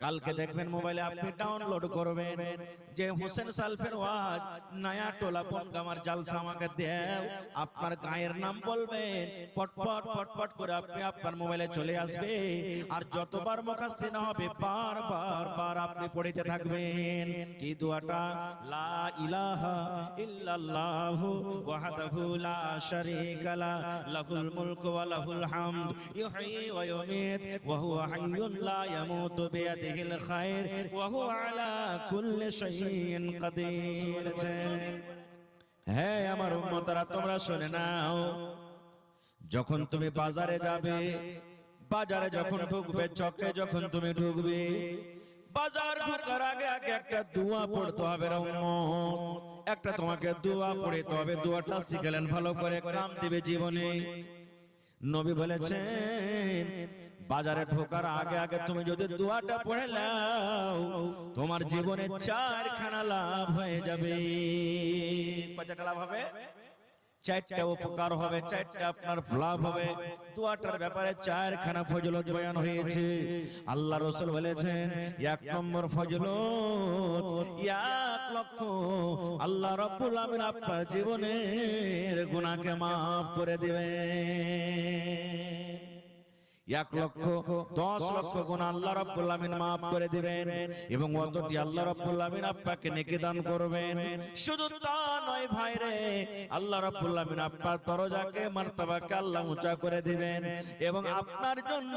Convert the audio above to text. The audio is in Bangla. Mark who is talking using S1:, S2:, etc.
S1: কালকে দেখবেন মোবাইলে আপনি ডাউনলোড করবেন যে হোসেন সালফের ওয়াজ নয়া টোলা পনগামার জালসা আমাকে দেও, আপনার গায়ের নাম বলবেন, পটপট পটপট করে আপনি আপনার মোবাইলে চলে আসবে। আর যতবার মুখাস্তি না হবে বার আপনি পড়তে থাকবেন। কি দোয়াটা? লা ইলাহা ইল্লাল্লাহু ওয়াহদাহু লা শারীকা লা, লাহুল মুলকু ওয়া লাহুল হামদ, ইউহয়ী ওয়া ইউমীত ওয়া হুয়া হাইয়্যুন লা ইয়ামুতু বিয়াদিহিল খায়র ওয়া হুয়া আলা কুল্লি শাইইন কাদির। হ্যাঁ আমার উম্মতরা, তোমরা শুনে নাও, যখন তুমি বাজারে যাবে, বাজারে যখন ঢুকবে, চকে যখন তুমি ঢুকবে, বাজার ঢোকার আগে আগে একটা দোয়া পড়তে হবে রে উম্মত। একটা তোমাকে দোয়া পড়তে হবে। দোয়াটা শিখলেন ভালো করে, কাম দিবে জীবনে। নবী বলেছেন বাজারে ঢোকার আগে আগে তুমি যদি দোয়াটা পড়ে নাও, তোমার জীবনে 4খানা লাভ হয়ে যাবে। কয়টা লাভ হবে? 4টা উপকার হবে, 4টা আপনার লাভ হবে। দোয়াটার ব্যাপারে 4খানা ফজিলত বয়ান হয়েছে। আল্লাহ রাসূল বলেছেন 1 নম্বর ফজিলত, 1 লক্ষ আল্লাহ রাব্বুল আমিন আপনার জীবনের গুনাহকে maaf করে দিবেন। 1 লক্ষ 10 লক্ষ গুনাহ আল্লাহ রাব্বুল আমিন maaf করে দিবেন, এবং অতটি আল্লাহ রাব্বুল আমিন আপনাকে নেকি দান করবেন। শুধু তা নয় ভাইরে, আল্লাহ রাব্বুল আমিন আপনার দরজাকে মারতাবাকে আল্লাহ উঁচা করে দিবেন, এবং আপনার জন্য